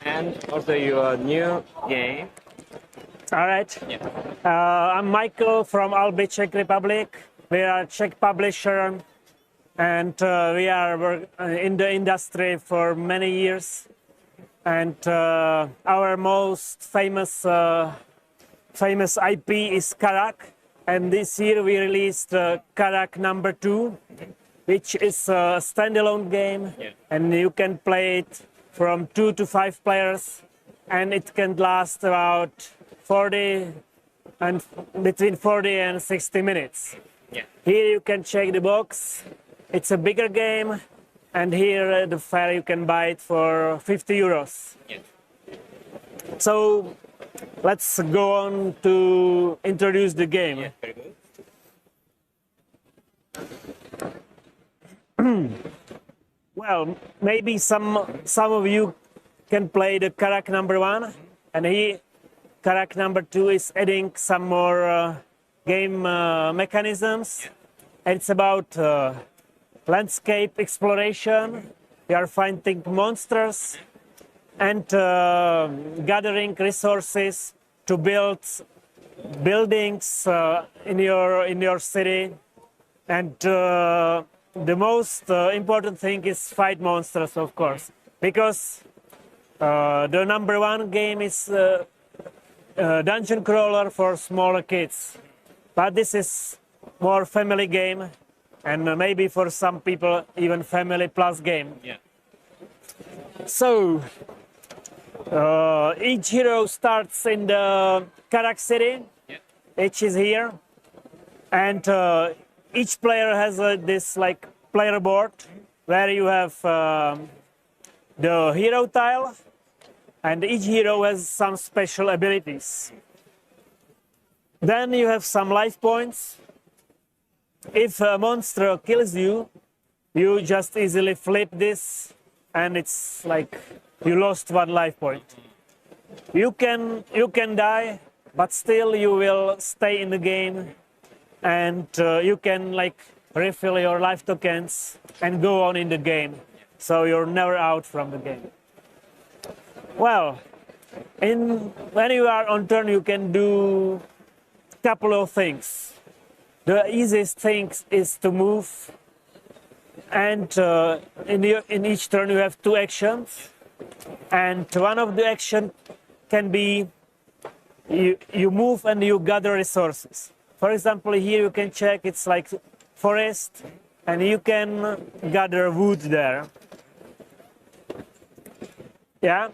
And also your new game. All right. Yeah. I'm Michael from Albi, Czech Republic. We are a Czech publisher, and we are in the industry for many years. And our most famous IP is Karak. And this year we released Karak number 2, which is a standalone game, and you can play it from 2 to 5 players, and it can last about 40 and between 40 and 60 minutes. Yeah. Here you can check the box. It's a bigger game, and here at the fair you can buy it for 50 euros. Yeah. So let's go on to introduce the game. Yeah, very good. Well, maybe some of you can play the Karak number 1, and here Karak number 2 is adding some more game mechanisms. It's about landscape exploration. You are finding monsters and gathering resources to build buildings in your city. And the most important thing is fight monsters, of course, because the number 1 game is dungeon crawler for smaller kids, but this is more family game, and maybe for some people even family plus game. Yeah. So each hero starts in the Karak city, which is here, and each player has this like player board where you have the hero tile, and each hero has some special abilities. Then you have some life points. If a monster kills you, you just easily flip this, and it's like you lost 1 life point. You can die, but still you will stay in the game, and you can like refill your life tokens and go on in the game, so you're never out from the game. Well, when you are on turn, you can do a couple of things. The easiest thing is to move, and in each turn you have 2 actions, and one of the action can be you move and you gather resources. For example, here you can check it's like forest, and you can gather wood there. Yeah,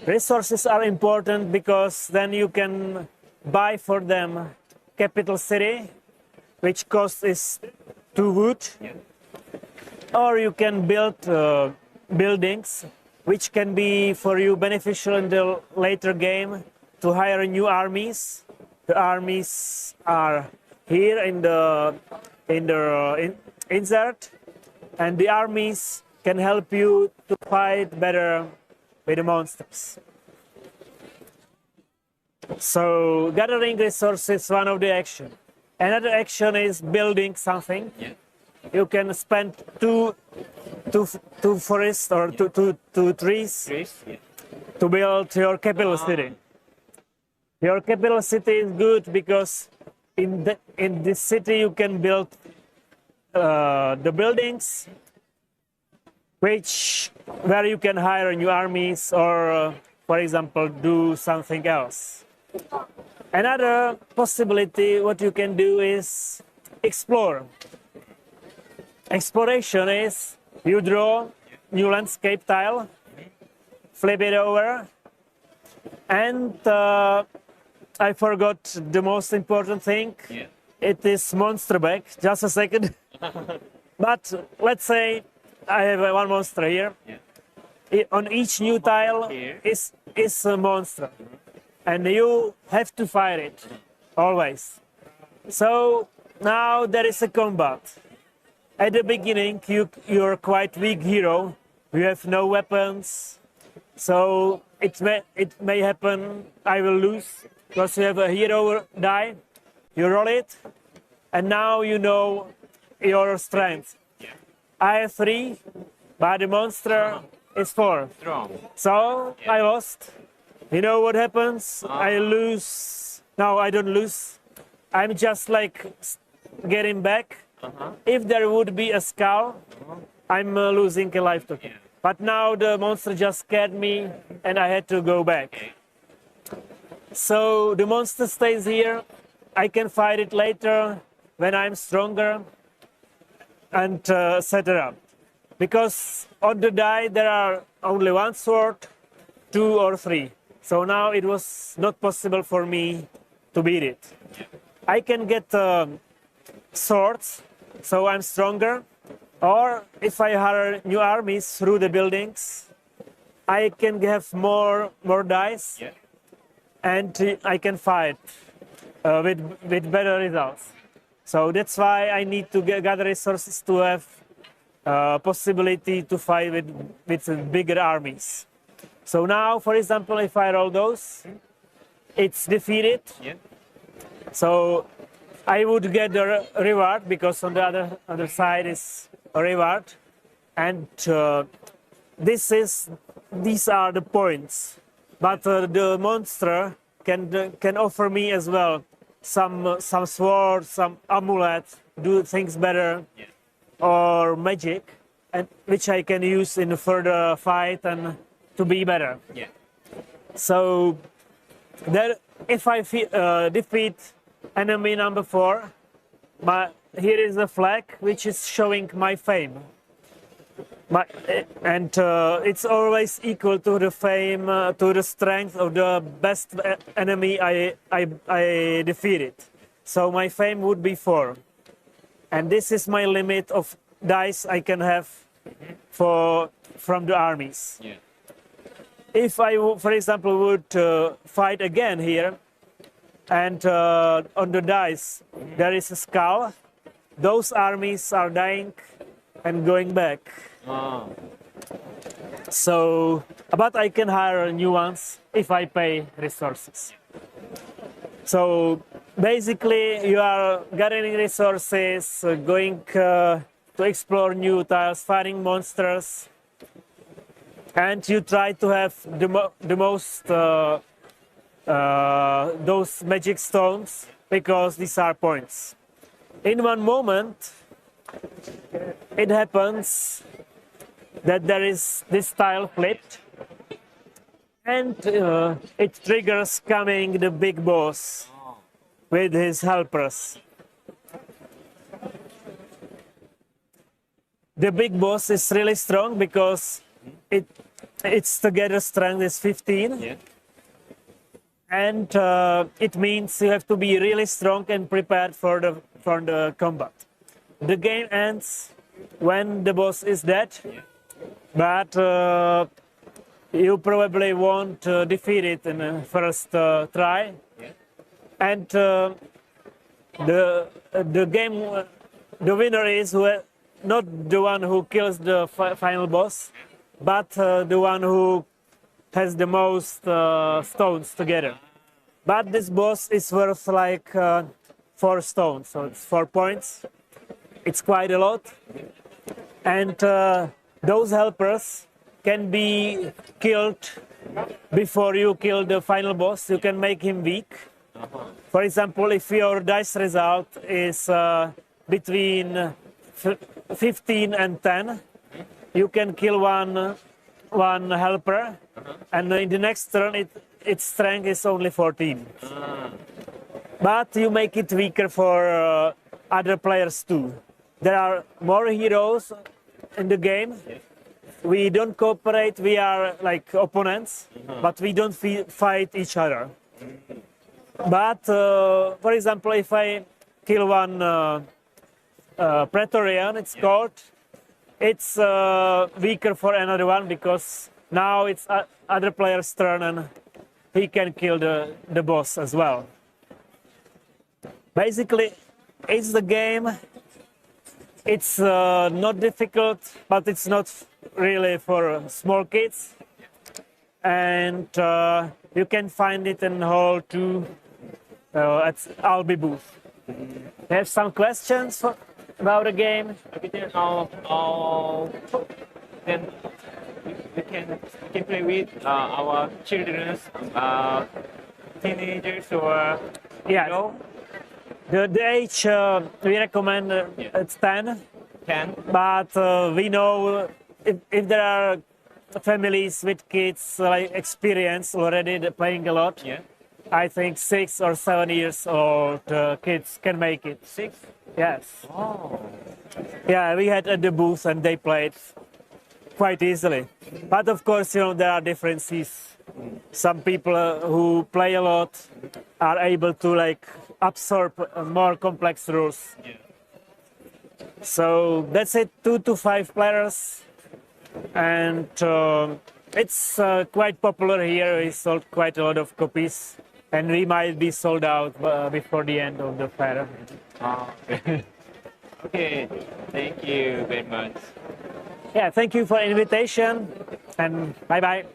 resources are important because then you can buy for them capital city, which cost is 2 wood, or you can build buildings, which can be for you beneficial in the later game to hire new armies. The armies are here in the insert, and the armies can help you to fight better with the monsters. So gathering resources is one of the action. Another action is building something. Yeah. You can spend two forests or two trees to build your capital city. Your capital city is good because in this city you can build the buildings where you can hire new armies or, for example, do something else. Another possibility what you can do is explore. Exploration is you draw new landscape tile, flip it over, and I forgot the most important thing. Yeah. It is monster bag. Just a second. But let's say I have one monster here. Yeah. On each new tile Here. is a monster, and you have to fight it always. So now there is a combat. At the beginning, you're quite weak hero. You have no weapons, so it may happen I will lose because you have a hero die. You roll it, and now you know your strength. Yeah. I have 3, but the monster is 4. Strong. So I lost. You know what happens? I lose. No, I don't lose. I'm just like getting back. If there would be a skull, I'm losing a life token. Yeah. But now the monster just scared me and I had to go back. Okay. So the monster stays here. I can fight it later when I'm stronger and set it up. Because on the die there are only 1 sword, 2 or 3. So now it was not possible for me to beat it. I can get swords, so I'm stronger. Or if I hire new armies through the buildings, I can have more dice, Yeah. and I can fight with better results. So that's why I need to gather resources to have possibility to fight with bigger armies. So now, for example, if I roll those, it's defeated. Yeah. So I would get the reward because on the other side is a reward, and these are the points. But the monster can offer me as well some sword, some amulet, do things better, Yeah. or magic, and which I can use in the further fight and to be better. Yeah. So there, if I defeat enemy number 4, here is a flag which is showing my fame. And it's always equal to the fame, to the strength of the best enemy I defeated. So my fame would be 4. And this is my limit of dice I can have from the armies. Yeah. If I, for example, would fight again here, and on the dice there is a skull, those armies are dying and going back. Oh. So, but I can hire new ones if I pay resources. So basically you are gathering resources, going to explore new tiles, fighting monsters, and you try to have the most those magic stones, because these are points. In one moment it happens that there is this tile flipped, and it triggers coming the big boss with his helpers. The big boss is really strong because its together strength is 15. Yeah. And it means you have to be really strong and prepared for the combat. The game ends when the boss is dead, but you probably won't defeat it in the first try. And the winner is not the one who kills the final boss, but the one who has the most stones together. But this boss is worth like 4 stones, so it's 4 points. It's quite a lot. And those helpers can be killed before you kill the final boss. You can make him weak. For example, if your dice result is between 15 and 10, you can kill one helper, and in the next turn its strength is only 14. But you make it weaker for other players too. There are more heroes in the game. We don't cooperate, we are like opponents, but we don't fight each other. But for example, if I kill one Praetorian, it's called, it's weaker for another one, because now it's other player's turn and he can kill the boss as well. Basically, it's the game. It's not difficult, but it's not really for small kids. And you can find it in Hall 2 at Albi booth. Have some questions about the game? then we can play with our children, teenagers, or Yeah. you know, The age we recommend it's 10, can. but we know if there are families with kids like experience already playing a lot, Yeah. I think 6 or 7 years old kids can make it. 6. Yes. Oh. Yeah, we had at the booth and they played quite easily. But of course, there are differences. Some people who play a lot are able to like absorb more complex rules. Yeah. So that's it, 2 to 5 players, and it's quite popular here. We sold quite a lot of copies, and we might be sold out before the end of the fair. Okay. Okay. Thank you very much. Yeah, thank you for invitation, and bye bye.